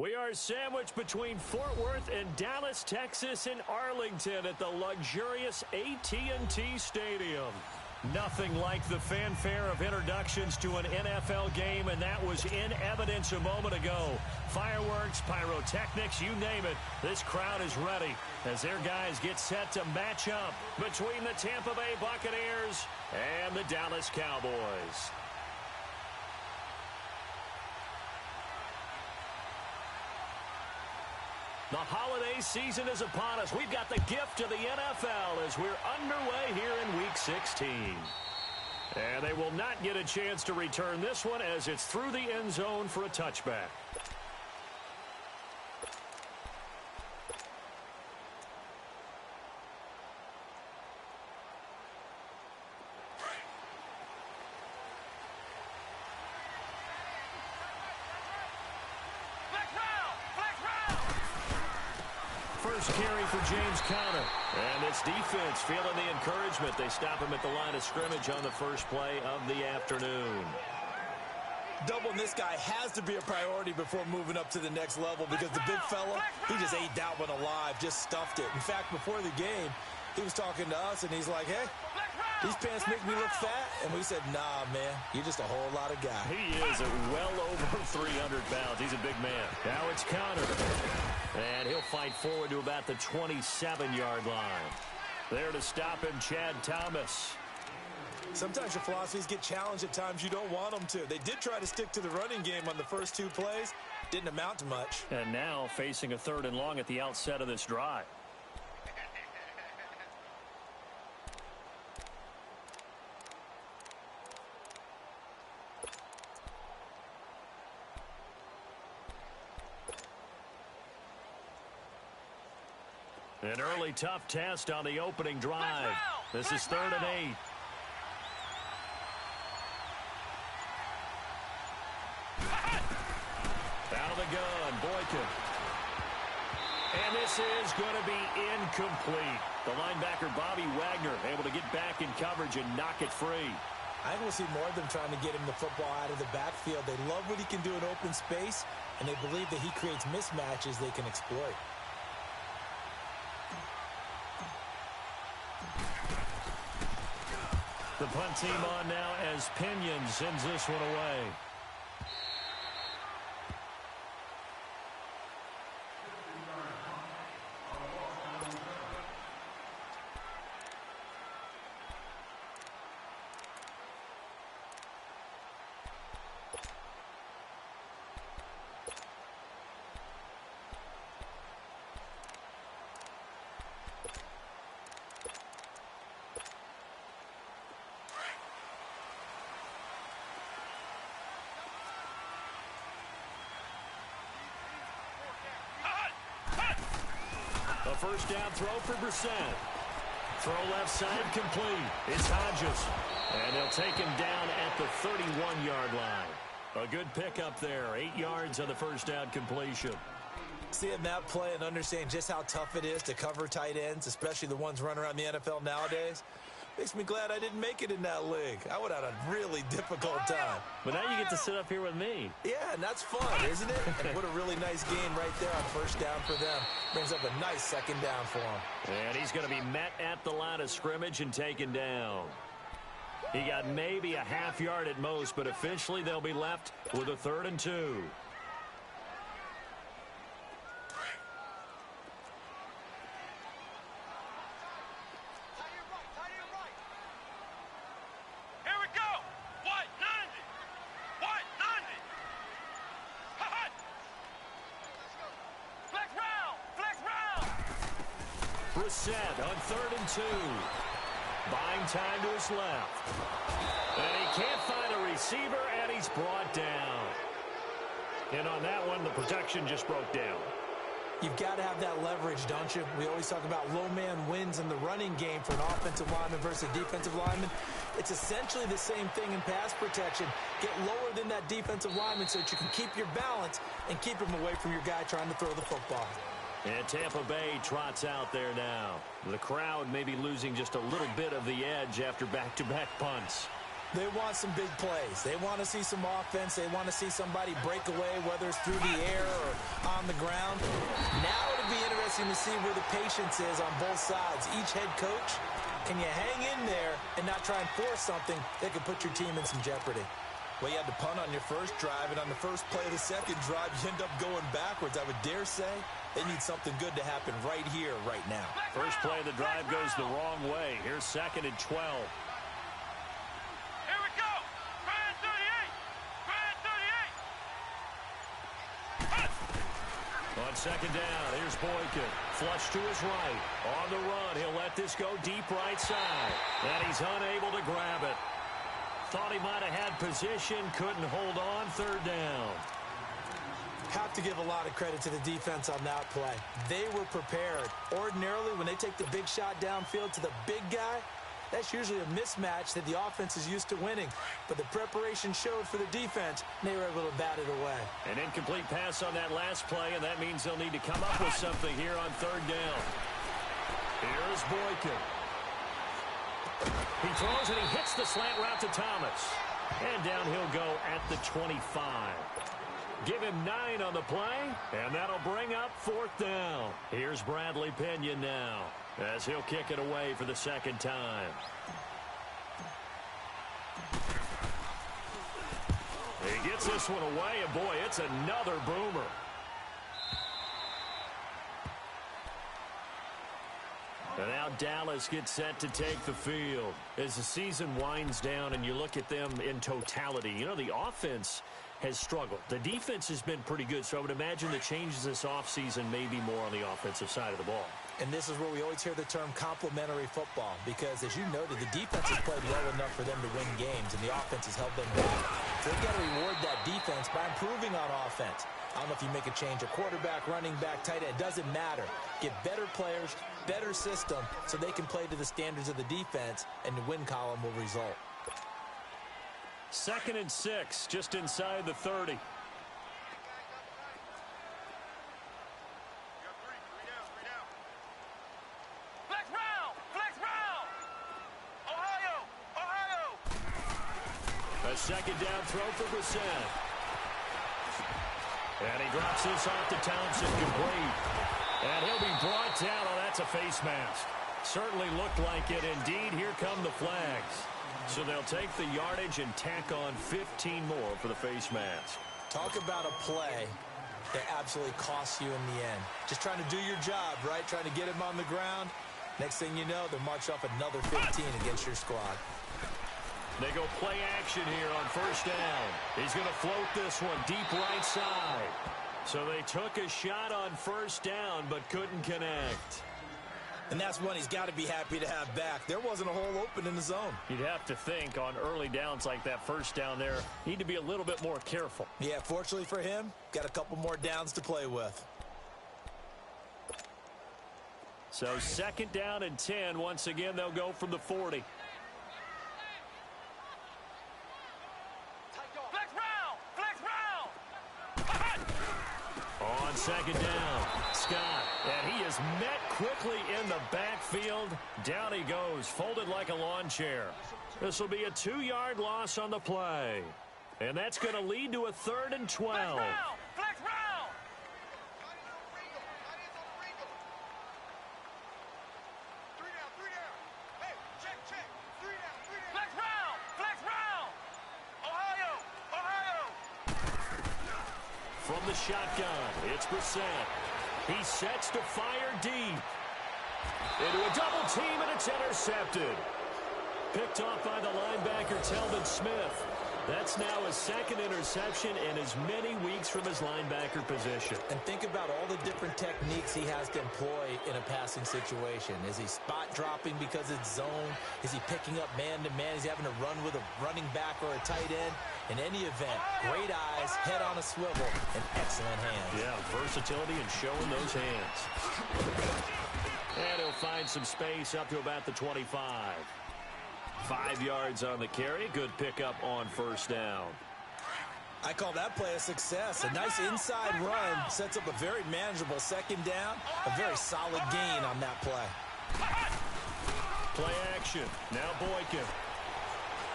We are sandwiched between Fort Worth and Dallas, Texas, in Arlington at the luxurious AT&T Stadium. Nothing like the fanfare of introductions to an NFL game, and that was in evidence a moment ago. Fireworks, pyrotechnics, you name it. This crowd is ready as their guys get set to match up between the Tampa Bay Buccaneers and the Dallas Cowboys. The holiday season is upon us. We've got the gift of the NFL as we're underway here in Week 16. And they will not get a chance to return this one as it's through the end zone for a touchback. First carry for James Conner. And this defense feeling the encouragement. They stop him at the line of scrimmage on the first play of the afternoon. Doubling this guy has to be a priority before moving up to the next level because the big fella, he just ate that one alive, just stuffed it. In fact, before the game, he was talking to us, and he's like, hey, these pants make me look fat. And we said, nah, man, you're just a whole lot of guy. He is well over 300 pounds. He's a big man. Now it's Conner. And he'll fight forward to about the 27-yard line. There to stop him, Chad Thomas. Sometimes your philosophies get challenged at times you don't want them to. They did try to stick to the running game on the first two plays. Didn't amount to much. And now facing a 3rd and long at the outset of this drive. An early tough test on the opening drive. This is 3rd and 8. Out of the gun, Boykin. And this is going to be incomplete. The linebacker, Bobby Wagner, able to get back in coverage and knock it free. I think we'll see more of them trying to get him the football out of the backfield. They love what he can do in open space, and they believe that he creates mismatches they can exploit. The punt team on now as Pinion sends this one away. A first down throw for Brissett. Throw left side complete. It's Hodges. And they'll take him down at the 31-yard line. A good pickup there. 8 yards on the first down completion. Seeing that play and understanding just how tough it is to cover tight ends, especially the ones running around the NFL nowadays, makes me glad I didn't make it in that league. I would have had a really difficult time. But now you get to sit up here with me. Yeah, and that's fun, isn't it? And what a really nice game right there on first down for them. Brings up a nice second down for him. And he's going to be met at the line of scrimmage and taken down. He got maybe a half yard at most, but officially they'll be left with a 3rd and 2. Brissett on 3rd and 2. Buying time to his left. And he can't find a receiver, and he's brought down. And on that one, the protection just broke down. You've got to have that leverage, don't you? We always talk about low man wins in the running game for an offensive lineman versus a defensive lineman. It's essentially the same thing in pass protection. Get lower than that defensive lineman so that you can keep your balance and keep him away from your guy trying to throw the football. And Tampa Bay trots out there now. The crowd may be losing just a little bit of the edge after back-to-back punts. They want some big plays. They want to see some offense. They want to see somebody break away, whether it's through the air or on the ground. Now it'll be interesting to see where the patience is on both sides. Each head coach, can you hang in there and not try and force something that could put your team in some jeopardy? Well, you had to punt on your first drive, and on the first play of the second drive, you end up going backwards. I would dare say they need something good to happen right here, right now. First play of the drive goes the wrong way. Here's 2nd and 12. On 2nd down, here's Boykin. Flush to his right. On the run, he'll let this go deep right side. And he's unable to grab it. Thought he might have had position, couldn't hold on. 3rd down. Have to give a lot of credit to the defense on that play. They were prepared. Ordinarily, when they take the big shot downfield to the big guy, that's usually a mismatch that the offense is used to winning. But the preparation showed for the defense, and they were able to bat it away. An incomplete pass on that last play, and that means they'll need to come up with something here on 3rd down. Here's Boykin. He throws, and he hits the slant route to Thomas. And down he'll go at the 25. Give him 9 on the play, and that'll bring up 4th down. Here's Bradley Pena now, as he'll kick it away for the 2nd time. He gets this one away, and boy, it's another boomer. And now Dallas gets set to take the field. As the season winds down and you look at them in totality, you know, the offense has struggled. The defense has been pretty good, so I would imagine the changes this offseason may be more on the offensive side of the ball. And this is where we always hear the term complementary football, because as you noted, the defense has played well enough for them to win games, and the offense has held them back. So they've got to reward that defense by improving on offense. I don't know if you make a change, a quarterback, running back, tight end, it doesn't matter. Get better players, better system, so they can play to the standards of the defense, and the win column will result. 2nd and 6, just inside the 30. A 2nd down throw for Brissett. And he drops this off to Townsend, complete. And he'll be brought down. Oh, that's a face mask. Certainly looked like it. Indeed, here come the flags. So they'll take the yardage and tack on 15 more for the face mask. Talk about a play that absolutely costs you in the end. Just trying to do your job, right? Trying to get him on the ground. Next thing you know, they'll march off another 15 against your squad. They go play action here on 1st down. He's going to float this one deep right side. So they took a shot on 1st down but couldn't connect. And that's one he's got to be happy to have back. There wasn't a hole open in the zone. You'd have to think on early downs like that 1st down there, need to be a little bit more careful. Yeah, fortunately for him, got a couple more downs to play with. So 2nd down and 10. Once again, they'll go from the 40. On 2nd down, Scott, and he is met quickly in the backfield. Down he goes, folded like a lawn chair. This will be a 2-yard loss on the play. And that's going to lead to a 3rd and 12. From the shotgun, it's Brissett. He sets to fire deep. Into a double team, and it's intercepted. Picked off by the linebacker, Telvin Smith. That's now his 2nd interception in as many weeks from his linebacker position. And think about all the different techniques he has to employ in a passing situation. Is he spot dropping because it's zone? Is he picking up man-to-man? Is he having to run with a running back or a tight end? In any event, great eyes, head on a swivel, and excellent hands. Yeah, versatility and showing those hands. And he'll find some space up to about the 25. 5 yards on the carry. Good pickup on 1st down. I call that play a success. A nice inside run sets up a very manageable 2nd down. A very solid gain on that play. Play action. Now Boykin.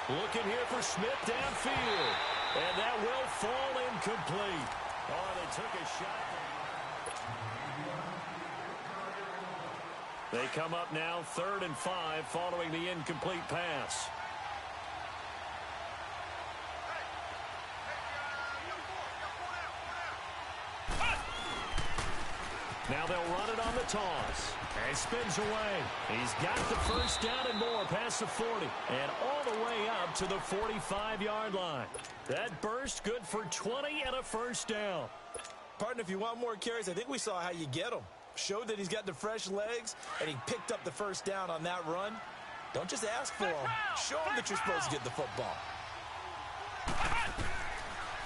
Looking here for Smith downfield. And that will fall incomplete. Oh, they took a shot. They come up now 3rd and 5 following the incomplete pass. Now they'll run it on the toss. And spins away. He's got the first down and more past the 40. And all the way up to the 45-yard line. That burst good for 20 and a first down. Partner, if you want more carries, I think we saw how you get them. Showed that he's got the fresh legs, and he picked up the first down on that run. Don't just ask for him. Show him that you're supposed to get the football.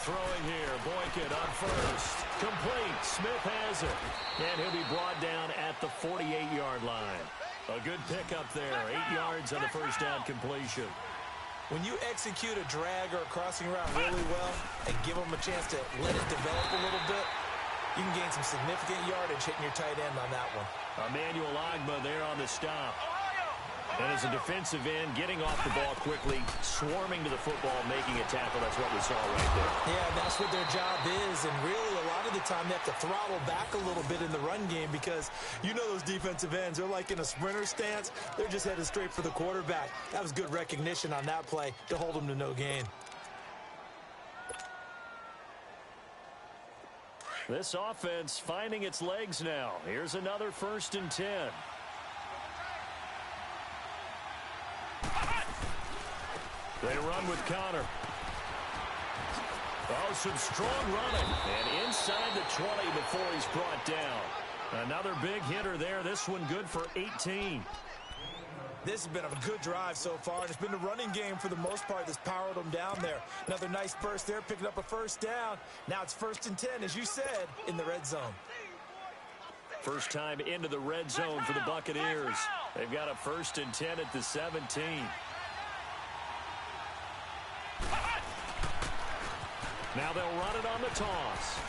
Throwing here, Boykin on first. Complete. Smith has it. And he'll be brought down at the 48-yard line. A good pickup there. 8 yards on the first down completion. When you execute a drag or a crossing route really well and give them a chance to let it develop a little bit, you can gain some significant yardage hitting your tight end on that one. Emmanuel Agba there on the stop. And as a defensive end, getting off the ball quickly, swarming to the football, making a tackle. That's what we saw right there. Yeah, that's what their job is. And really, a lot of the time, they have to throttle back a little bit in the run game because you know those defensive ends, they're like in a sprinter stance. They're just headed straight for the quarterback. That was good recognition on that play to hold them to no gain. This offense finding its legs now. Here's another 1st and 10. They run with Connor. Oh, some strong running. And inside the 20 before he's brought down. Another big hitter there. This one good for 18. This has been a good drive so far, and it's been the running game for the most part that's powered them down there. Another nice burst there, picking up a first down. Now it's 1st and 10, as you said, in the red zone. First time into the red zone for the Buccaneers. They've got a 1st and 10 at the 17. Now they'll run it on the toss.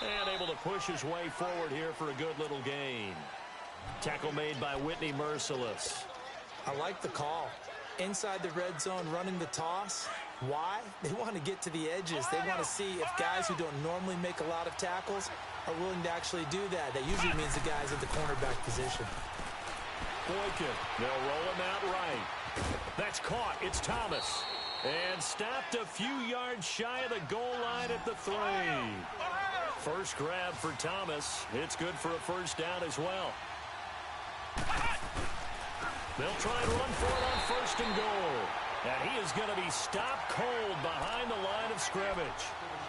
And able to push his way forward here for a good little gain. Tackle made by Whitney Merciless. I like the call. Inside the red zone, running the toss. Why? They want to get to the edges. They want to see if guys who don't normally make a lot of tackles are willing to actually do that. That usually means the guys at the cornerback position. Boykin, they'll roll him out right. That's caught. It's Thomas. And stopped a few yards shy of the goal line at the 3. First grab for Thomas. It's good for a first down as well. They'll try and run for it on 1st and goal. And he is going to be stopped cold behind the line of scrimmage.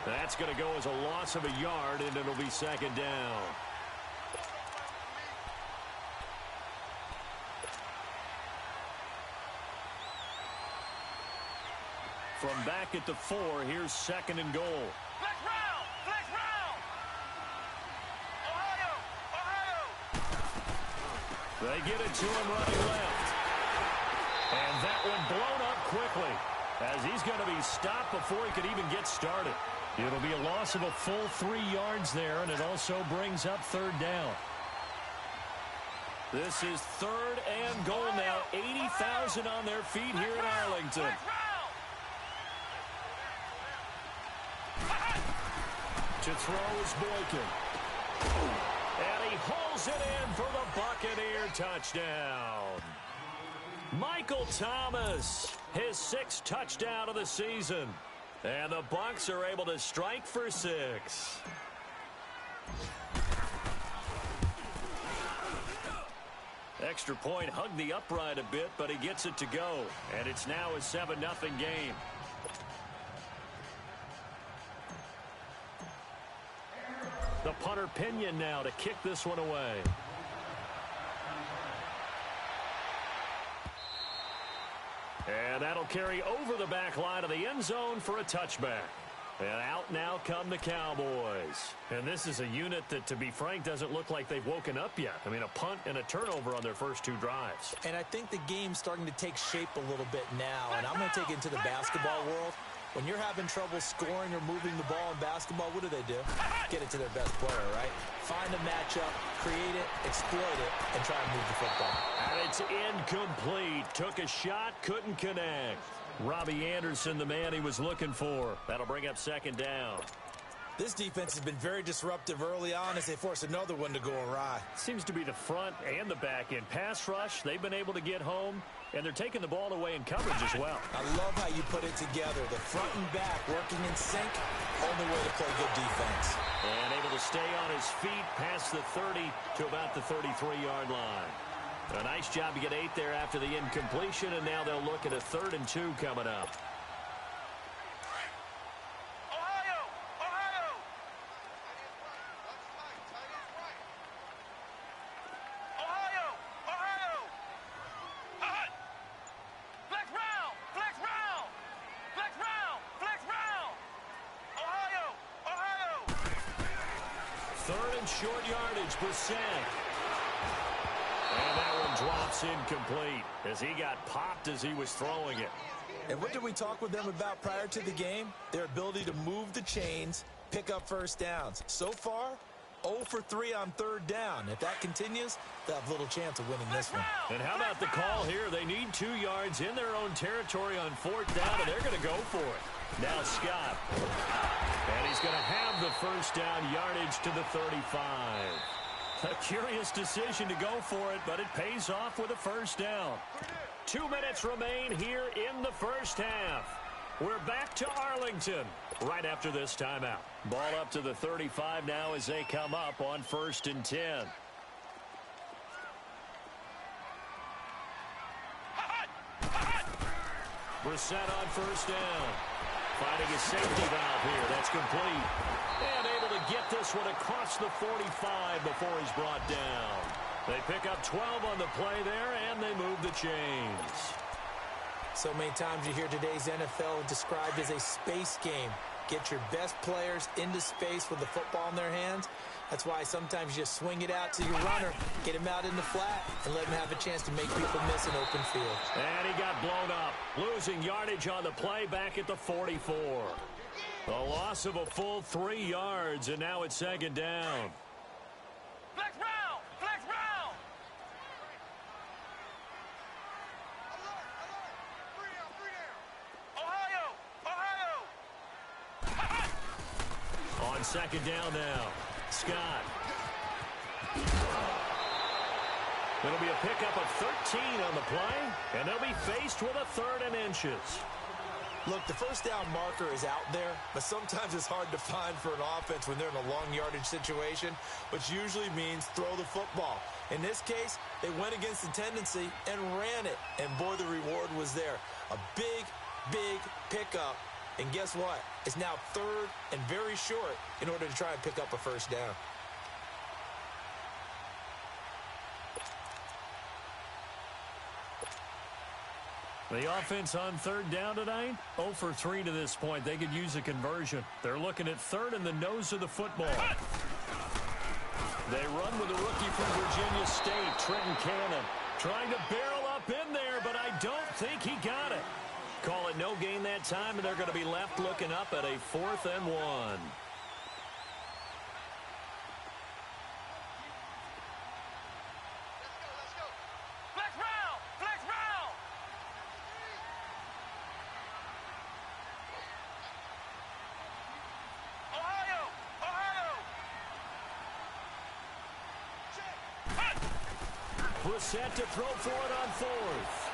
That's going to go as a loss of a yard, and it'll be 2nd down. From back at the 4, here's 2nd and goal. Flex round! Flex round! Ohio! Ohio! They get it to him running left. And that one blown up quickly as he's going to be stopped before he could even get started. It'll be a loss of a full 3 yards there, and it also brings up 3rd down. This is 3rd and goal now. 80,000 on their feet here in Arlington. To throw is Boykin. And he hauls it in for the Buccaneer touchdown. Michael Thomas, his 6th touchdown of the season. And the Bucs are able to strike for 6. Extra point hugged the upright a bit, but he gets it to go. And it's now a 7-0 game. The punter Pinion now to kick this one away. And that'll carry over the back line of the end zone for a touchback. And out now come the Cowboys. And this is a unit that, to be frank, doesn't look like they've woken up yet. I mean, a punt and a turnover on their first 2 drives. And I think the game's starting to take shape a little bit now. And I'm going to take it into the basketball world. When you're having trouble scoring or moving the ball in basketball, what do? Get it to their best player, right? Find a matchup, create it, exploit it, and try and move the football. And it's incomplete. Took a shot, couldn't connect. Robbie Anderson, the man he was looking for. That'll bring up second down. This defense has been very disruptive early on as they force another one to go awry. Seems to be the front and the back end. Pass rush, they've been able to get home, and they're taking the ball away in coverage as well. I love how you put it together. The front and back working in sync, only way to play good defense. And able to stay on his feet past the 30 to about the 33-yard line. A nice job to get 8 there after the incompletion, and now they'll look at a 3rd and 2 coming up. Short yardage, Brissett. And that one drops incomplete as he got popped as he was throwing it. And what did we talk with them about prior to the game? Their ability to move the chains, pick up first downs. So far, 0 for 3 on 3rd down. If that continues, they'll have little chance of winning this one. And how about the call here? They need 2 yards in their own territory on 4th down, and they're going to go for it. Now Scott. And he's going to have the first down yardage to the 35. A curious decision to go for it, but it pays off with a first down. 2 minutes remain here in the first half. We're back to Arlington right after this timeout. Ball up to the 35 now as they come up on 1st and 10. Brissett on first down. Finding a safety valve here. That's complete. And able to get this one across the 45 before he's brought down. They pick up 12 on the play there, and they move the chains. So many times you hear today's NFL described as a space game. Get your best players into space with the football in their hands. That's why sometimes you just swing it out to your runner, get him out in the flat, and let him have a chance to make people miss an open field. And he got blown up, losing yardage on the play back at the 44. A loss of a full 3 yards, and now it's 2nd down. Flex round! Flex round! Ohio! On 2nd down now. Scott. It'll be a pickup of 13 on the play, and they'll be faced with a 3rd and inches. Look, the first down marker is out there, but sometimes it's hard to find for an offense when they're in a long yardage situation, which usually means throw the football. In this case, they went against the tendency and ran it, and boy, the reward was there. A big, big pickup. And guess what? It's now 3rd and very short in order to try and pick up a first down. The offense on 3rd down tonight, 0 for 3 to this point. They could use a conversion. They're looking at 3rd in the nose of the football. They run with a rookie from Virginia State, Trenton Cannon, trying to barrel up in there, but I don't think he got it. Call it no gain that time, and they're going to be left looking up at a 4th and 1. Flex round! Flex round! Ohio! Ohio! Brissett to throw for it on 4th.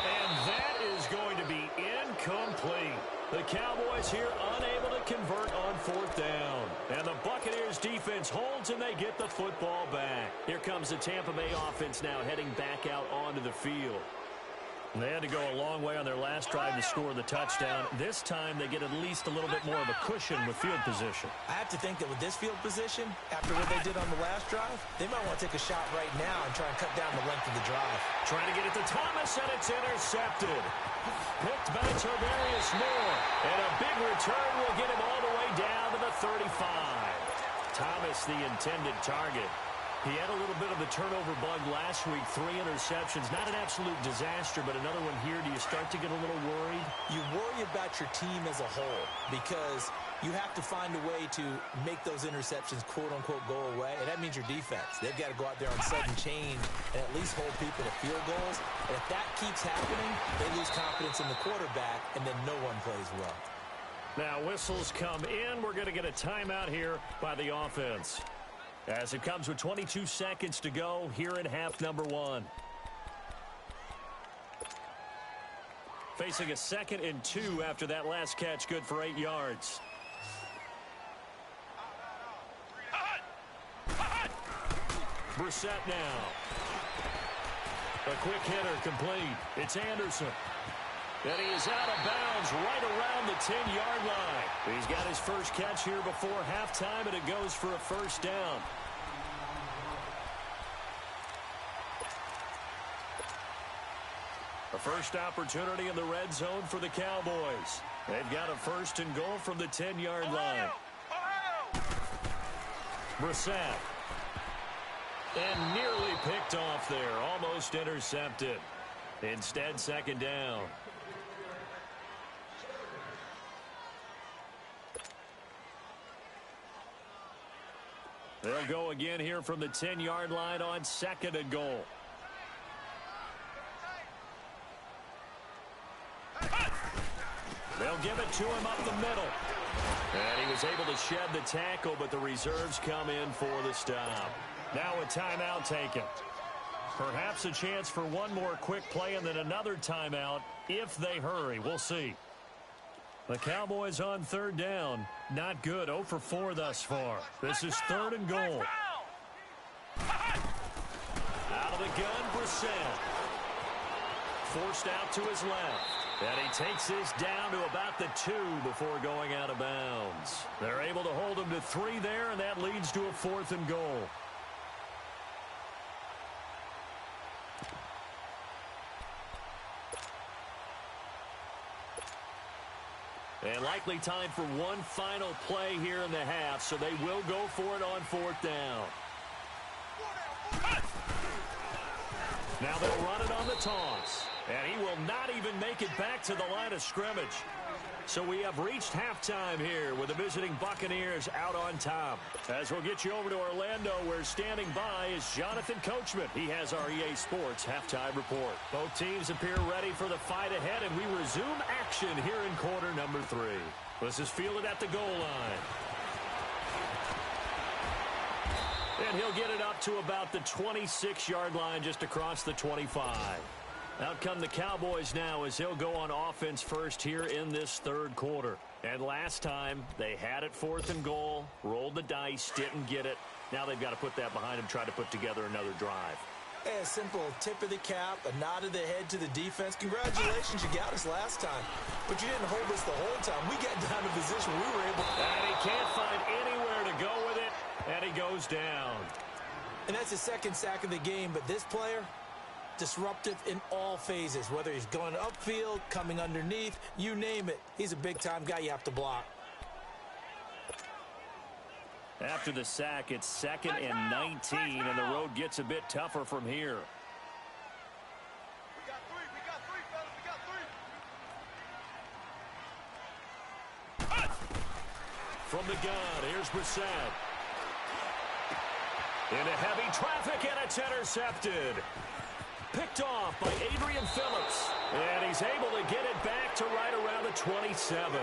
And that is going to be incomplete. The Cowboys here unable to convert on 4th down. And the Buccaneers defense holds and they get the football back. Here comes the Tampa Bay offense now heading back out onto the field. They had to go a long way on their last drive to score the touchdown. This time they get at least a little bit more of a cushion with field position. I have to think that with this field position, after what they did on the last drive, they might want to take a shot right now and try and cut down the length of the drive. Trying to get it to Thomas, and it's intercepted. Picked by Tavarius Moore. And a big return will get him all the way down to the 35. Thomas, the intended target. He had a little bit of a turnover bug last week, 3 interceptions. Not an absolute disaster, but another one here. Do you start to get a little worried? You worry about your team as a whole because you have to find a way to make those interceptions, quote-unquote, go away, and that means your defense. They've got to go out there on sudden change and at least hold people to field goals. And if that keeps happening, they lose confidence in the quarterback, and then no one plays well. Now whistles come in. We're going to get a timeout here by the offense, as it comes with 22 seconds to go here in half number 1. Facing a 2nd and 2 after that last catch, good for 8 yards. Brissett now. A quick hitter complete. It's Anderson. And he is out of bounds right around the 10-yard line. He's got his first catch here before halftime, and it goes for a first down. A first opportunity in the red zone for the Cowboys. They've got a 1st and goal from the 10-yard line. Brissett. And nearly picked off there. Almost intercepted. Instead, 2nd down. They'll go again here from the 10-yard line on 2nd and goal. They'll give it to him up the middle. And he was able to shed the tackle, but the reserves come in for the stop. Now a timeout taken. Perhaps a chance for one more quick play and then another timeout if they hurry. We'll see. The Cowboys on 3rd down. Not good. 0 for 4 thus far. This is 3rd and goal. Out of the gun, Brissett. Forced out to his left. And he takes this down to about the 2 before going out of bounds. They're able to hold him to 3 there, and that leads to a 4th and goal. And likely time for one final play here in the half, so they will go for it on 4th down. Now they'll run it on the toss. And he will not even make it back to the line of scrimmage. So we have reached halftime here with the visiting Buccaneers out on top. As we'll get you over to Orlando, where standing by is Jonathan Coachman. He has our EA Sports halftime report. Both teams appear ready for the fight ahead, and we resume action here in quarter number 3. This is fielded at the goal line. And he'll get it up to about the 26-yard line, just across the 25. Out come the Cowboys now as he'll go on offense first here in this 3rd quarter. And last time, they had it 4th and goal, rolled the dice, didn't get it. Now they've got to put that behind them, try to put together another drive. Hey, a simple tip of the cap, a nod of the head to the defense. Congratulations, you got us last time. But you didn't hold us the whole time. We got down to position we were able to... And he can't find anywhere to go with it, and he goes down. And that's his 2nd sack of the game, but this player... disruptive in all phases, whether he's going upfield, coming underneath, you name it. He's a big-time guy you have to block. After the sack, it's 2nd and 19, and the road gets a bit tougher from here. We got 3, fellas, we got 3. From the gun, here's Brissett. Into heavy traffic, and it's intercepted. Picked off by Adrian Phillips. And he's able to get it back to right around the 27.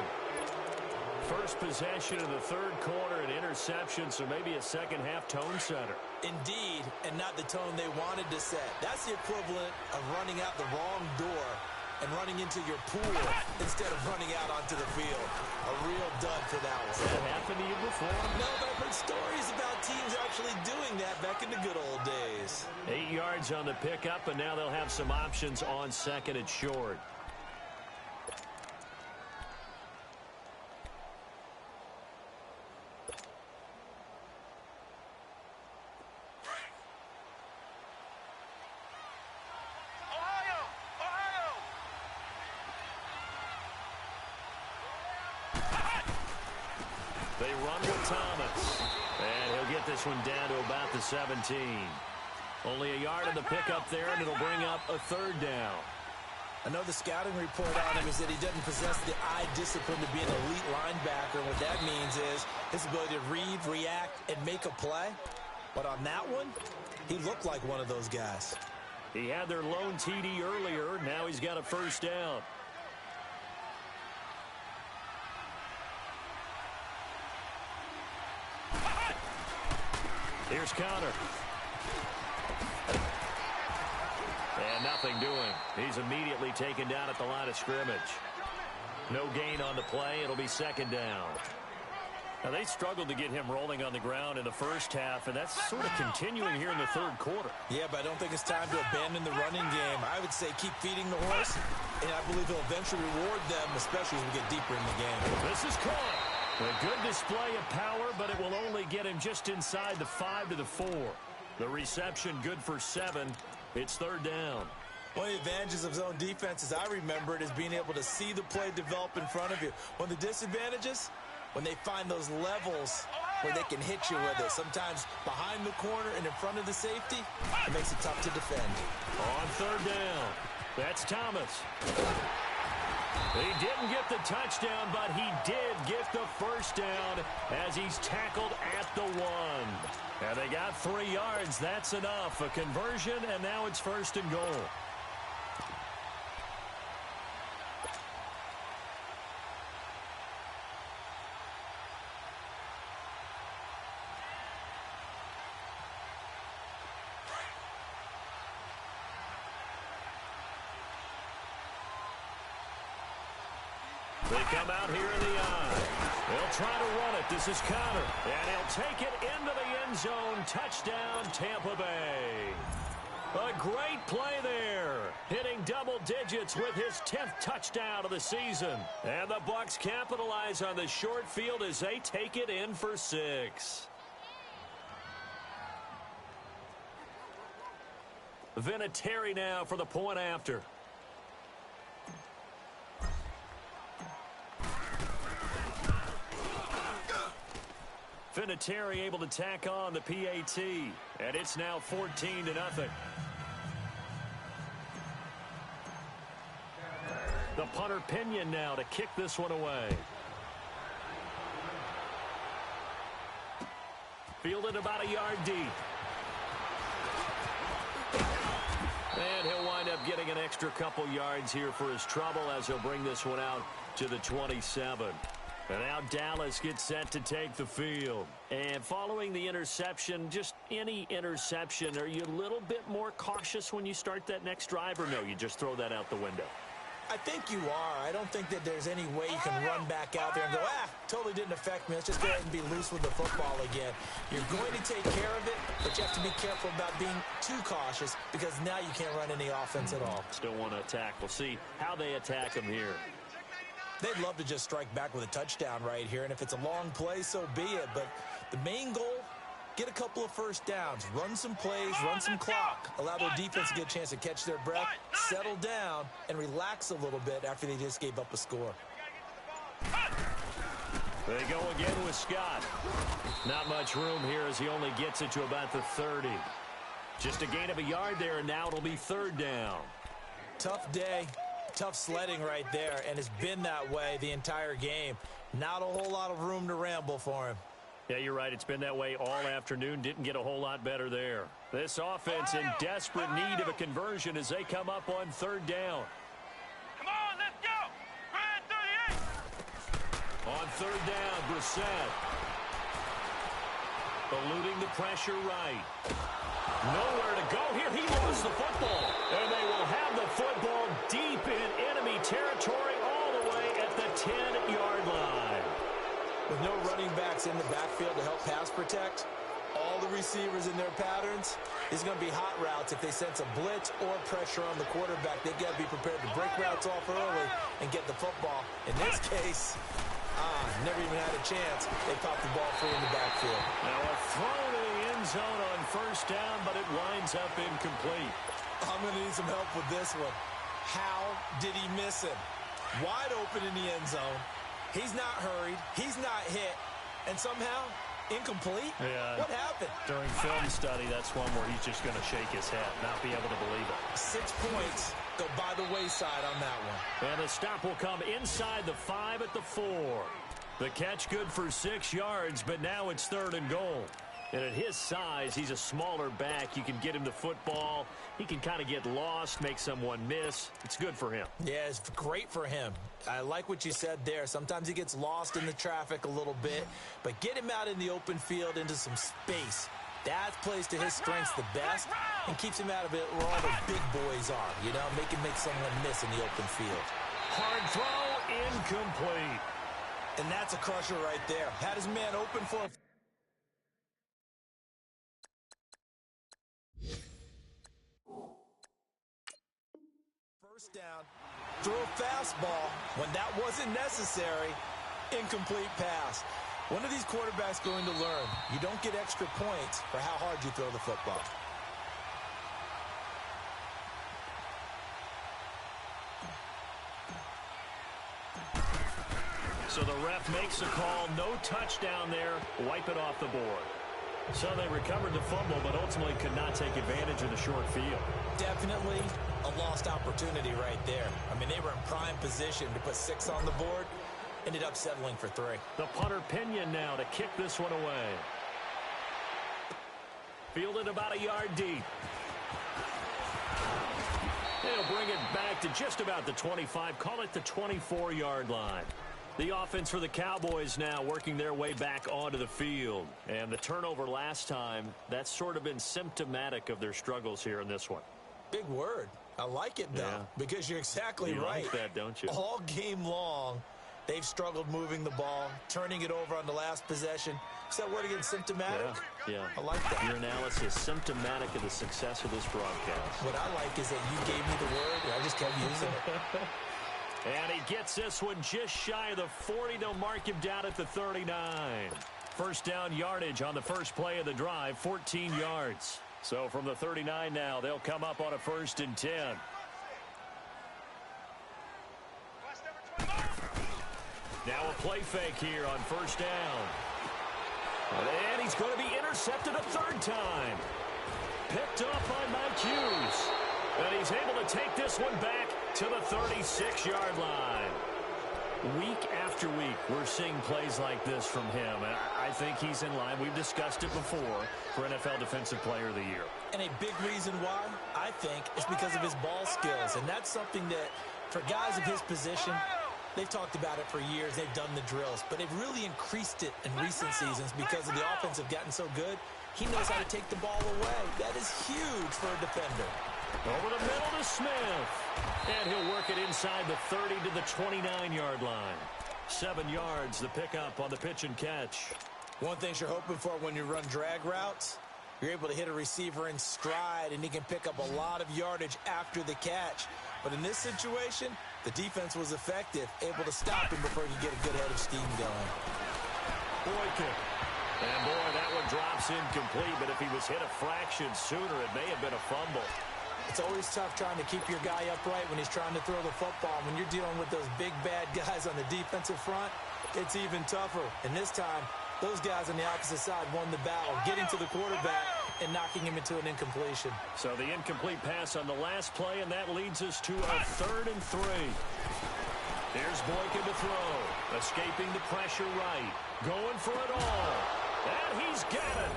First possession in the 3rd quarter, an interception, so maybe a second-half tone setter. Indeed, and not the tone they wanted to set. That's the equivalent of running out the wrong door and running into your pool instead of running out onto the field. A real dud for that one. Has that happened to you before? No, but I've heard stories about teams actually doing that back in the good old days. 8 yards on the pickup, and now they'll have some options on 2nd and short. They run with Thomas. And he'll get this one down to about the 17. Only a yard in the pickup there, and it'll bring up a third down. I know the scouting report on him is that he doesn't possess the eye discipline to be an elite linebacker. And what that means is his ability to read, react, and make a play. But on that one, he looked like one of those guys. He had their lone TD earlier. Now he's got a first down. Here's Connor. And nothing doing. He's immediately taken down at the line of scrimmage. No gain on the play. It'll be second down. Now, they struggled to get him rolling on the ground in the first half, and that's sort of continuing here in the third quarter. Yeah, but I don't think it's time to abandon the running game. I would say keep feeding the horse, and I believe he'll eventually reward them, especially as we get deeper in the game. This is caught. A good display of power, but it will only get him just inside the 5 to the 4. The reception good for 7. It's third down. One of the advantages of zone defense, as I remember it, is being able to see the play develop in front of you. One of the disadvantages, when they find those levels where they can hit you with it, sometimes behind the corner and in front of the safety, it makes it tough to defend. On third down, that's Thomas. He didn't get the touchdown, but he did get the first down as he's tackled at the 1. And they got 3 yards. That's enough. A conversion, and now it's first and goal. They come out here in the eye. They'll try to run it. This is Connor. And he'll take it into the end zone. Touchdown, Tampa Bay. A great play there. Hitting double digits with his 10th touchdown of the season. And the Bucs capitalize on the short field as they take it in for 6. Vinatieri now for the point after. Vinatieri able to tack on the PAT, and it's now 14-0. The punter Pinion now to kick this one away. Fielded about a yard deep. And he'll wind up getting an extra couple yards here for his trouble as he'll bring this one out to the 27. And now Dallas gets set to take the field. And following the interception, just any interception, are you a little bit more cautious when you start that next drive, or no, you just throw that out the window? I think you are. I don't think that there's any way you can run back out there and go, totally didn't affect me. Let's just go ahead and be loose with the football again. You're going to take care of it, but you have to be careful about being too cautious because now you can't run any offense at all. Still want to attack. We'll see how they attack him here. They'd love to just strike back with a touchdown right here, and if it's a long play, so be it. But the main goal, get a couple of first downs, run some plays, run some clock, allow their defense to get a chance to catch their breath, settle down, and relax a little bit after they just gave up a score. They go again with Scott. Not much room here as he only gets it to about the 30. Just a gain of a yard there, and now it'll be third down. Tough day. Tough sledding right there, and it's been that way the entire game. Not a whole lot of room to ramble for him. Yeah, you're right. It's been that way all afternoon. Didn't get a whole lot better there. This offense in desperate need of a conversion as they come up on third down. Come on, let's go. 38. On third down, Brissett. Eluding the pressure right. Nowhere to go here. He lost the football. And they will have the football deep in enemy territory all the way at the 10-yard line. With no running backs in the backfield to help pass protect, all the receivers in their patterns, it's going to be hot routes if they sense a blitz or pressure on the quarterback. They've got to be prepared to break routes off early and get the football. In this case, never even had a chance. They popped the ball free in the backfield. Now a throw to the end zone on first down, but it winds up incomplete. I'm going to need some help with this one. How did he miss him? Wide open in the end zone. He's not hurried. He's not hit. And somehow Incomplete? Yeah. What happened? During film study, that's one where he's just going to shake his head, not be able to believe it. 6 points go by the wayside on that one. And the stop will come inside the 5 at the 4. The catch good for 6 yards, but now it's 3rd and goal. And at his size, he's a smaller back. You can get him the football. He can kind of get lost, make someone miss. It's good for him. Yeah, it's great for him. I like what you said there. Sometimes he gets lost in the traffic a little bit, but get him out in the open field into some space. That plays to his strengths the best and keeps him out of it where all the big boys are, you know, make someone miss in the open field. Hard throw, incomplete. And that's a crusher right there. Had his man open for a first down. Throw a fastball when that wasn't necessary. Incomplete pass. One of these quarterbacks going to learn. You don't get extra points for how hard you throw the football. So the ref makes a call. No touchdown there. Wipe it off the board. So they recovered the fumble, but ultimately could not take advantage of the short field. Definitely a lost opportunity right there. I mean, they were in prime position to put 6 on the board. Ended up settling for 3. The punter Pinion now to kick this one away. Fielded about a yard deep. They'll bring it back to just about the 25. Call it the 24-yard line. The offense for the Cowboys now working their way back onto the field. And the turnover last time, that's sort of been symptomatic of their struggles here in this one. Big word. I like it, though, because you're exactly right. You like that, don't you? All game long, they've struggled moving the ball, turning it over on the last possession. Is that word again, symptomatic? Yeah. I like that. Your analysis, symptomatic of the success of this broadcast. What I like is that you gave me the word, and I just kept using it. And he gets this one just shy of the 40. They'll mark him down at the 39. First down yardage on the first play of the drive, 14 yards. So from the 39 now, they'll come up on a 1st and 10. Now a play fake here on first down. And he's going to be intercepted a 3rd time. Picked up by Mike Hughes. And he's able to take this one back to the 36-yard line. Week after week, we're seeing plays like this from him. And I think he's in line. We've discussed it before for NFL Defensive Player of the Year. And a big reason why, I think, is because of his ball skills. And that's something that, for guys of his position, they've talked about it for years. They've done the drills. But they've really increased it in recent seasons because of the offense have gotten so good. He knows how to take the ball away. That is huge for a defender. Over the middle to Smith. And he'll work it inside the 30 to the 29-yard line. 7 yards, the pickup on the pitch and catch. One thing you're hoping for when you run drag routes, you're able to hit a receiver in stride, and he can pick up a lot of yardage after the catch. But in this situation, the defense was effective, able to stop him before he could get a good head of steam going. Boykin. And boy, that one drops incomplete, but if he was hit a fraction sooner, it may have been a fumble. It's always tough trying to keep your guy upright when he's trying to throw the football. When you're dealing with those big, bad guys on the defensive front, it's even tougher. And this time, those guys on the opposite side won the battle, getting to the quarterback and knocking him into an incompletion. So the incomplete pass on the last play, and that leads us to a 3rd and 3. There's Boykin to throw. Escaping the pressure right. Going for it all. And he's got it.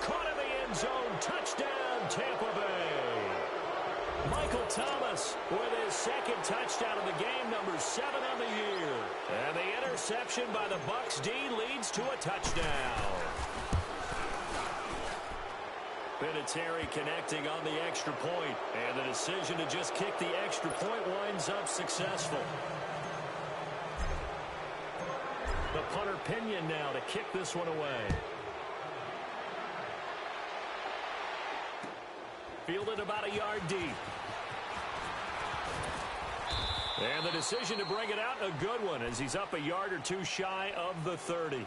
Caught in the end zone. Touchdown, Tampa Bay. Michael Thomas with his 2nd touchdown of the game, number 7 on the year. And the interception by the Bucs D leads to a touchdown. Vinatieri connecting on the extra point. And the decision to just kick the extra point winds up successful. The punter Pinion now to kick this one away. Fielded about a yard deep. And the decision to bring it out, a good one, as he's up a yard or 2 shy of the 30.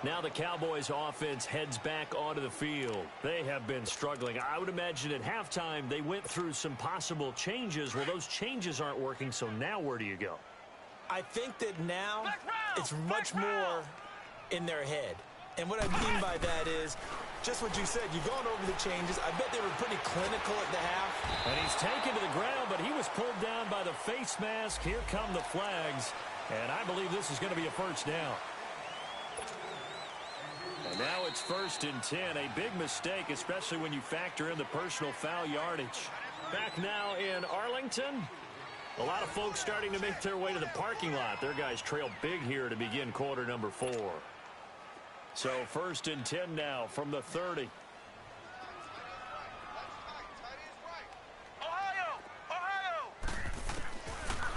Now the Cowboys offense heads back onto the field. They have been struggling. I would imagine at halftime they went through some possible changes. Well, those changes aren't working, so now where do you go? I think that now it's much more in their head. And what I mean by that is just what you said. You've gone over the changes. I bet they were pretty clinical at the half. And he's taken to the ground, but he was pulled down by the face mask. Here come the flags. And I believe this is going to be a first down. And now it's 1st and 10. A big mistake, especially when you factor in the personal foul yardage. Back now in Arlington. A lot of folks starting to make their way to the parking lot. Their guys trail big here to begin quarter number 4. So 1st and 10 now from the 30. Ohio!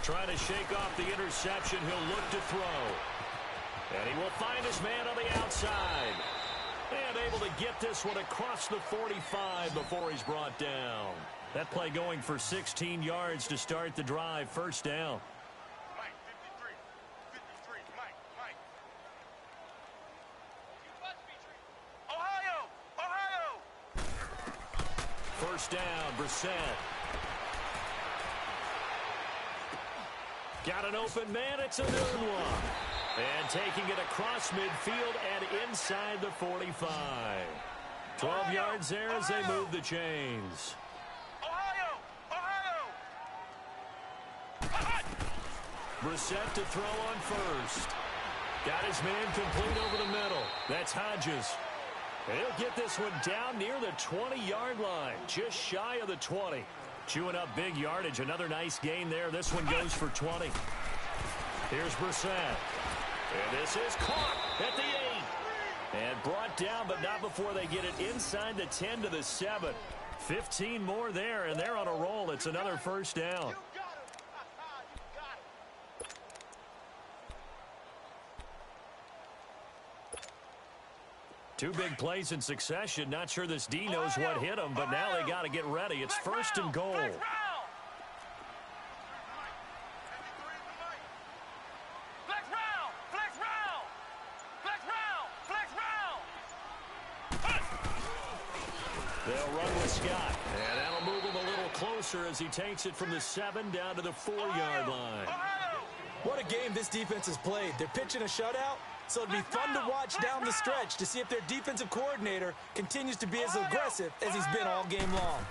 Trying to shake off the interception. He'll look to throw. And he will find his man on the outside. And able to get this one across the 45 before he's brought down. That play going for 16 yards to start the drive. First down. Mike, 53, Mike. Ohio! First down, Brissett. Got an open man, it's a noon one. And taking it across midfield and inside the 45. 12 yards there as they move the chains. Brissett to throw on first. Got his man complete over the middle. That's Hodges. And he'll get this one down near the 20-yard line, just shy of the 20. Chewing up big yardage. Another nice gain there. This one goes for 20. Here's Brissett. And this is caught at the 8. And brought down, but not before they get it inside the 10 to the 7. 15 more there, and they're on a roll. It's another first down. Two big plays in succession. Not sure this D knows what hit him, but now they got to get ready. It's 1st and goal. They'll run with Scott, and that'll move him a little closer as he takes it from the 7 down to the 4-yard line. What a game this defense has played. They're pitching a shutout, so it'll be fun to watch down the stretch to see if their defensive coordinator continues to be as aggressive as he's been all game long.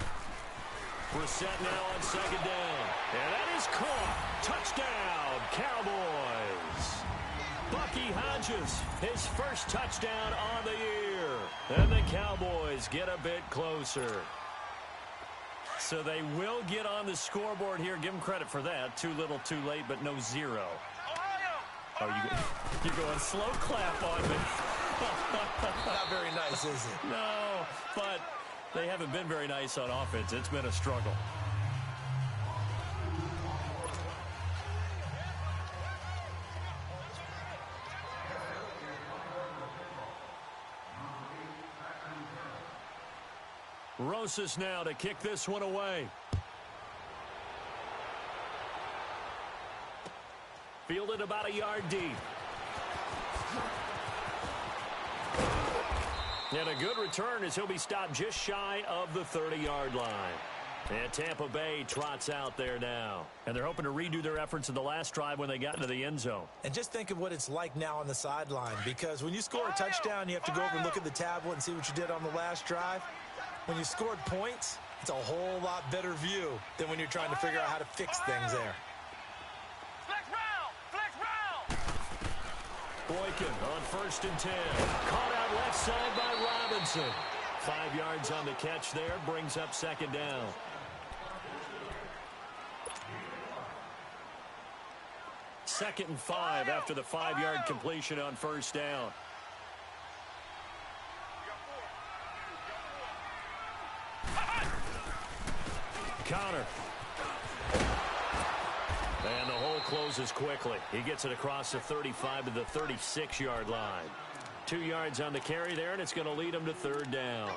Brissett now on 2nd down. And that is caught. Touchdown, Cowboys. Bucky Hodges, his first touchdown on the year. And the Cowboys get a bit closer. So they will get on the scoreboard here. Give them credit for that. Too little, too late, but no 0. Oh, you're going slow clap on me. Not very nice, is it? No, but they haven't been very nice on offense. It's been a struggle. Rosas now to kick this one away. Fielded about a yard deep. And a good return as he'll be stopped just shy of the 30-yard line. And Tampa Bay trots out there now. And they're hoping to redo their efforts in the last drive when they got into the end zone. And just think of what it's like now on the sideline, because when you score a touchdown, you have to go over and look at the tablet and see what you did on the last drive. When you scored points, it's a whole lot better view than when you're trying to figure out how to fix things there. Boykin on 1st and 10. Caught out left side by Robinson. 5 yards on the catch there. Brings up 2nd down. Second and 5 after the 5-yard completion on 1st down. Connor. And the hole closes quickly. He gets it across the 35 to the 36-yard line. 2 yards on the carry there, and it's going to lead him to 3rd down.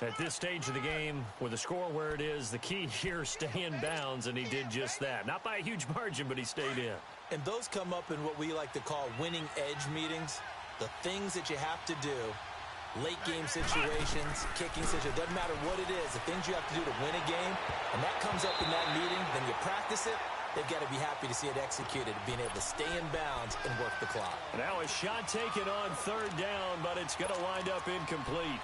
At this stage of the game, with the score where it is, the key here is stay in bounds, and he did just that. Not by a huge margin, but he stayed in. And those come up in what we like to call winning edge meetings. The things that you have to do late game situations, kicking situations, doesn't matter what it is, the things you have to do to win a game, and that comes up in that meeting, then you practice it, they've got to be happy to see it executed, being able to stay in bounds and work the clock. Now a shot taken on third down, but it's going to wind up incomplete.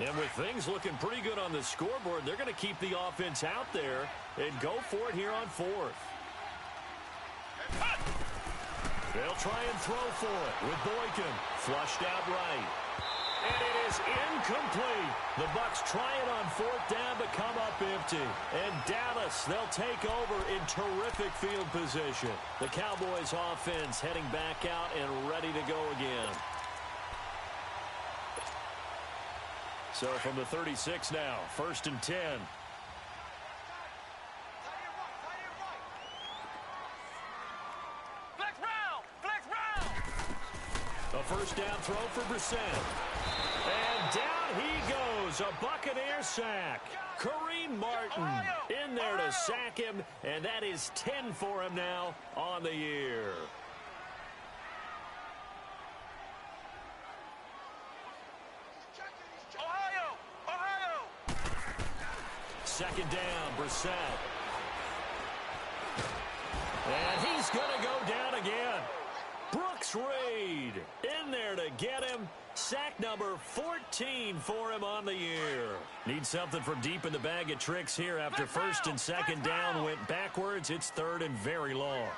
And with things looking pretty good on the scoreboard, they're going to keep the offense out there and go for it here on fourth. They'll try and throw for it with Boykin. Flushed out right. And it is incomplete. The Bucs try it on fourth down, but come up empty. And Dallas, they'll take over in terrific field position. The Cowboys offense heading back out and ready to go again. So from the 36 now, 1st and 10. Flex round! Flex round! A first down throw for Brissett. And down he goes. A Buccaneer sack. Kareem Martin in there to sack him. And that is 10 for him now on the year. Second down, Brissett. And he's going to go down again. Brooks Reed in there to get him. Sack number 14 for him on the year. Need something from deep in the bag of tricks here after first and second down went backwards. It's third and very long.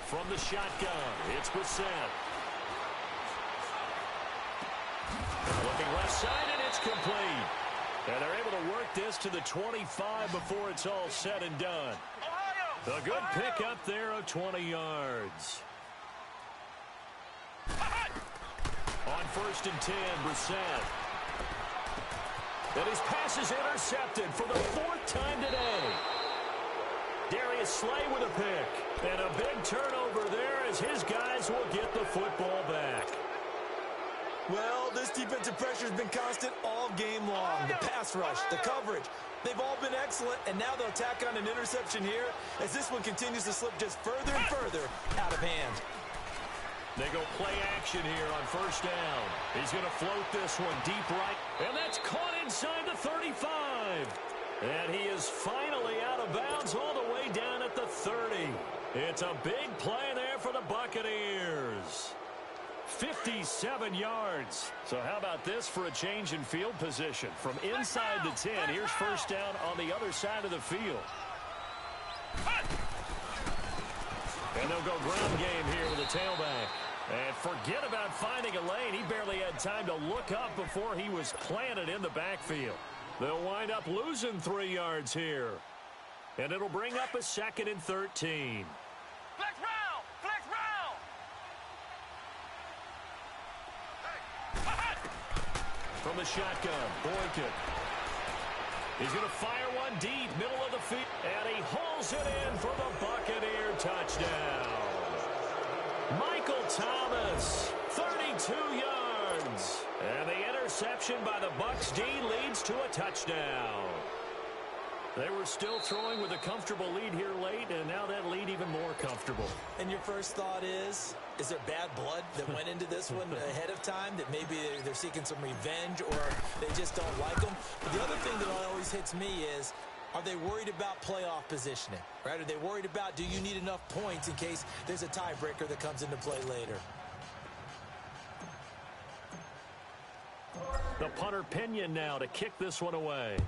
From the shotgun, it's Brissett. Looking left side, and it's complete. And they're able to work this to the 25 before it's all said and done. A good pick up there of 20 yards. On 1st and 10, Brissett. And his pass is intercepted for the 4th time today. Darius Slay with a pick. And a big turnover there as his guys will get the football back. Well, this defensive pressure has been constant all game long. The pass rush, the coverage, they've all been excellent, and now they'll tack on an interception here as this one continues to slip just further and further out of hand. They go play action here on first down. He's going to float this one deep right, and that's caught inside the 35. And he is finally out of bounds all the way down at the 30. It's a big play there for the Buccaneers. 57 yards. So how about this for a change in field position? From inside the 10, here's first down on the other side of the field. And they'll go ground game here with the tailback. And forget about finding a lane. He barely had time to look up before he was planted in the backfield. They'll wind up losing 3 yards here. And it'll bring up a 2nd and 13. Flex round! Flex round! From the shotgun, Boykin. He's going to fire one deep, middle of the field. And he hauls it in for the Buccaneer touchdown. Michael Thomas, 32 yards. And the interception by the Bucs D leads to a touchdown. They were still throwing with a comfortable lead here late, and now that lead even more comfortable. And your first thought is there bad blood that went into this one ahead of time, that maybe they're seeking some revenge or they just don't like them? But the other thing that always hits me is, are they worried about playoff positioning, right? Are they worried about, do you need enough points in case there's a tiebreaker that comes into play later? The punter Pinion now to kick this one away.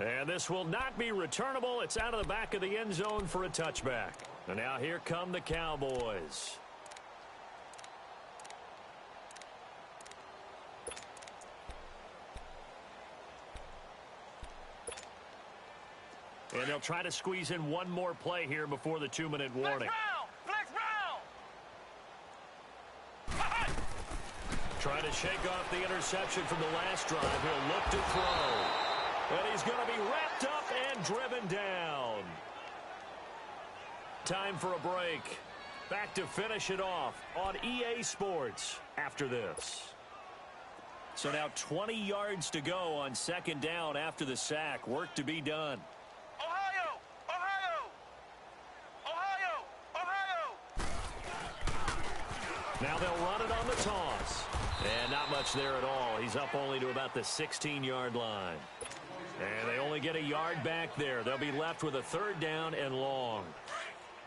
And this will not be returnable. It's out of the back of the end zone for a touchback. And now here come the Cowboys. And they'll try to squeeze in one more play here before the 2-minute warning. Flex round! Trying to shake off the interception from the last drive. He'll look to throw. And he's going to be wrapped up and driven down. Time for a break. Back to finish it off on EA Sports after this. So now 20 yards to go on second down after the sack. Work to be done. Ohio! Ohio! Ohio! Now they'll run it on the toss. And not much there at all. He's up only to about the 16-yard line. And they only get a yard back there. They'll be left with a third down and long.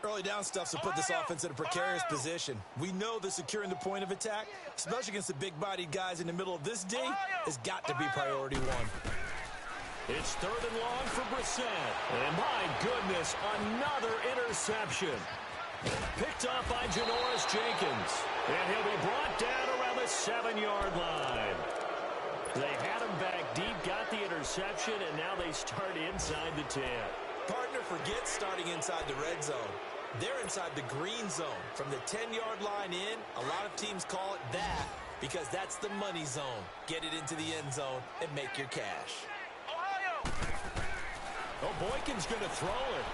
Early down stuff to put this offense in a precarious position. We know that securing the point of attack, especially against the big-bodied guys in the middle of this D, has got to be priority one. It's third and long for Brissett. And my goodness, another interception. Picked off by Janoris Jenkins. And he'll be brought down around the 7-yard line. They had him back deep, got the interception, and now they start inside the 10. Partner forgets starting inside the red zone. They're inside the green zone. From the 10-yard line in, a lot of teams call it that because that's the money zone. Get it into the end zone and make your cash. Oh, Boykin's going to throw it.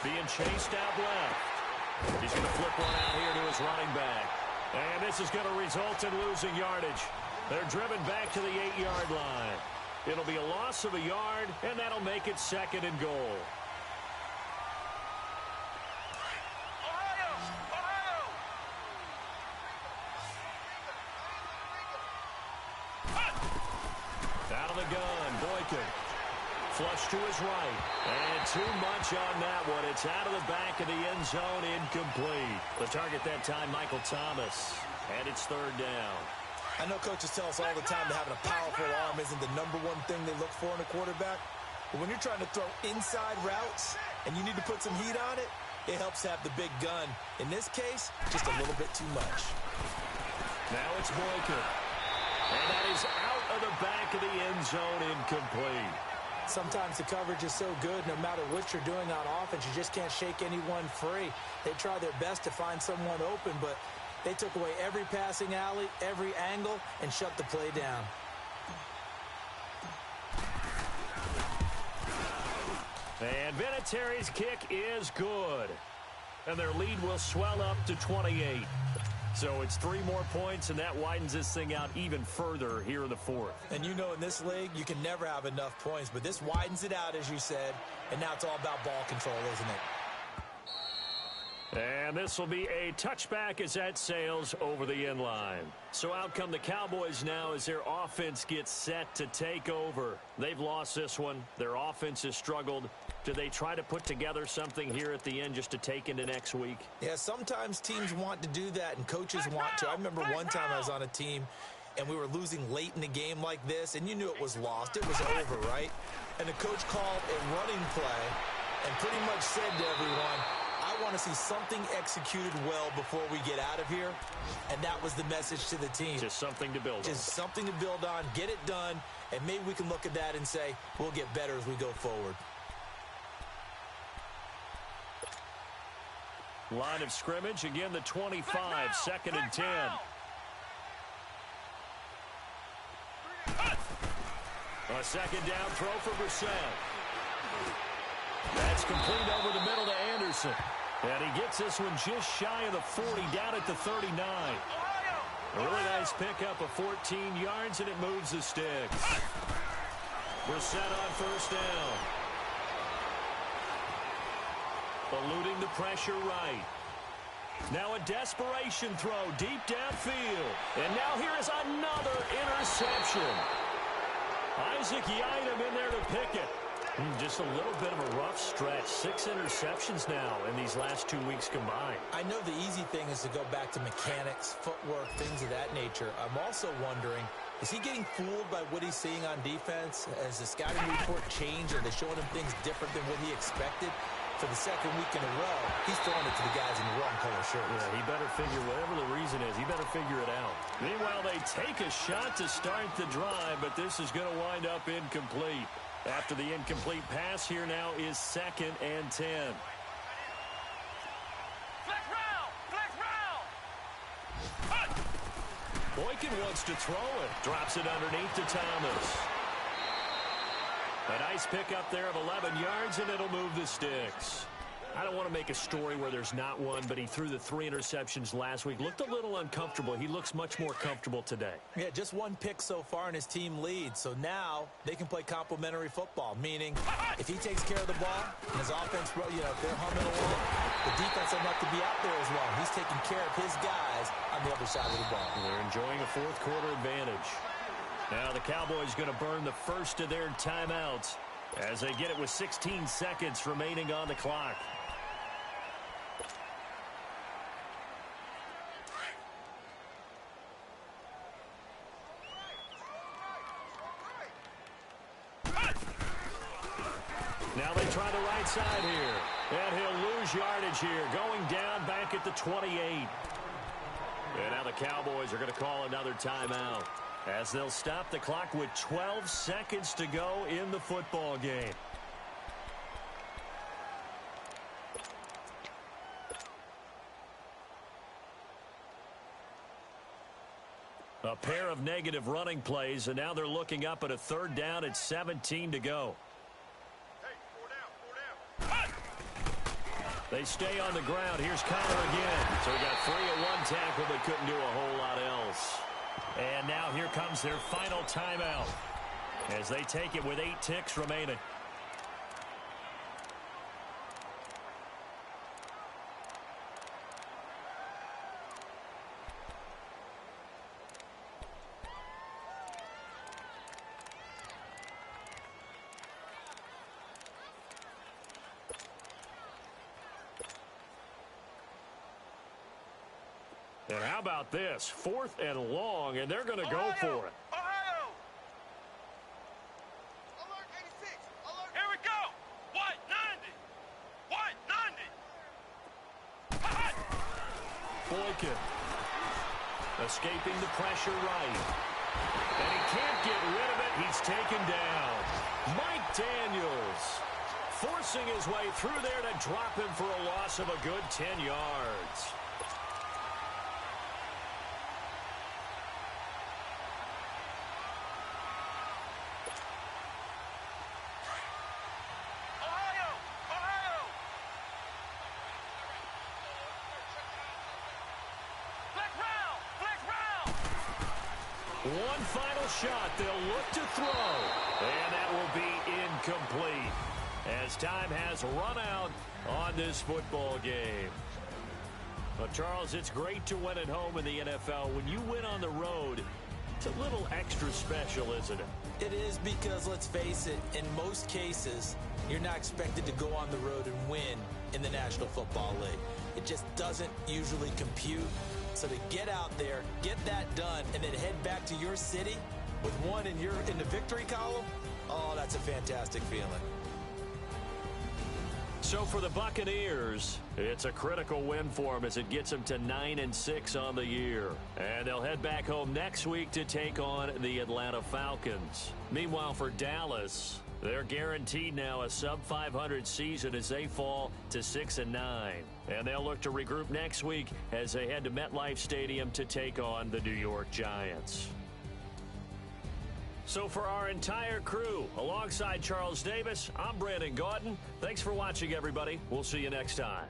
Being chased out left. He's going to flip one out here to his running back. And this is going to result in losing yardage. They're driven back to the 8-yard line. It'll be a loss of a yard, and that'll make it second and goal. Out of the gun, Boykin. Flush to his right. And too much on that one. It's out of the back of the end zone, incomplete. The target that time, Michael Thomas. And it's third down. I know coaches tell us all the time that having a powerful arm isn't the number one thing they look for in a quarterback. But when you're trying to throw inside routes and you need to put some heat on it, it helps have the big gun. In this case, just a little bit too much. Now it's Boykin. And that is out of the back of the end zone, incomplete. Sometimes the coverage is so good, no matter what you're doing on offense, you just can't shake anyone free. They try their best to find someone open, but they took away every passing alley, every angle, and shut the play down. And Vinatieri's kick is good. And their lead will swell up to 28. So it's 3 more points, and that widens this thing out even further here in the fourth. And you know in this league, you can never have enough points, but this widens it out, as you said, and now it's all about ball control, isn't it? And this will be a touchback as that sails over the end line. So out come the Cowboys now as their offense gets set to take over. They've lost this one. Their offense has struggled. Do they try to put together something here at the end just to take into next week? Yeah, sometimes teams want to do that and coaches want to. I remember one time I was on a team and we were losing late in the game like this, and you knew it was lost. It was over, right? And the coach called a running play and pretty much said to everyone, I want to see something executed well before we get out of here. And that was the message to the team. Just something to build on. Just something to build on, get it done, and maybe we can look at that and say, we'll get better as we go forward. Line of scrimmage, again the 25, second and 10. A second down throw for Brissett. That's complete over the middle to Anderson. And he gets this one just shy of the 40, down at the 39. A really nice pickup of 14 yards, and it moves the sticks. Brissett on first down. Eluding the pressure right. Now a desperation throw deep downfield. And now here is another interception. Isaac Yiadom in there to pick it. Just a little bit of a rough stretch. 6 interceptions now in these last 2 weeks combined. I know the easy thing is to go back to mechanics, footwork, things of that nature. I'm also wondering, is he getting fooled by what he's seeing on defense? Has the scouting report changed? Are they showing him things different than what he expected? For the second week in a row, he's throwing it to the guys in the wrong color shirts. Yeah, he better figure, whatever the reason is, he better figure it out. Meanwhile, they take a shot to start the drive, but this is going to wind up incomplete. After the incomplete pass, here now is second and 10. Flex round! Flex round! Boykin wants to throw it. Drops it underneath to Thomas. A nice pickup there of 11 yards, and it'll move the sticks. I don't want to make a story where there's not one, but he threw the 3 interceptions last week. Looked a little uncomfortable. He looks much more comfortable today. Yeah, just 1 pick so far and his team leads. So now they can play complementary football, meaning if he takes care of the ball and his offense, if they're humming along, the defense doesn't have to be out there as well. He's taking care of his guys on the other side of the ball. They're enjoying a fourth quarter advantage. Now the Cowboys going to burn the first of their timeouts as they get it with 16 seconds remaining on the clock. Now they try the right side here. And he'll lose yardage here. Going down back at the 28. And now the Cowboys are going to call another timeout as they'll stop the clock with 12 seconds to go in the football game. A pair of negative running plays, and now they're looking up at a 3rd down at 17 to go. They stay on the ground. Here's Connor again. So he got 3 at 1 tackle, but couldn't do a whole lot else. And now here comes their final timeout as they take it with 8 ticks remaining. And how about this? 4th and long, and they're going to go for it. Ohio! Alert 86! Alert! Here we go! White 90! White 90! Hot! Boykin escaping the pressure right. And he can't get rid of it. He's taken down. Mike Daniels forcing his way through there to drop him for a loss of a good 10 yards. One final shot. They'll look to throw. And that will be incomplete as time has run out on this football game. Well, Charles, it's great to win at home in the NFL. When you win on the road, it's a little extra special, isn't it? It is because, let's face it, in most cases, you're not expected to go on the road and win in the National Football League. It just doesn't usually compute. So to get out there, get that done, and then head back to your city with one in the victory column, oh, that's a fantastic feeling. So for the Buccaneers, it's a critical win for them as it gets them to 9-6 on the year. And they'll head back home next week to take on the Atlanta Falcons. Meanwhile, for Dallas, they're guaranteed now a sub-500 season as they fall to 6-9. And they'll look to regroup next week as they head to MetLife Stadium to take on the New York Giants. So for our entire crew, alongside Charles Davis, I'm Brandon Gaudin. Thanks for watching, everybody. We'll see you next time.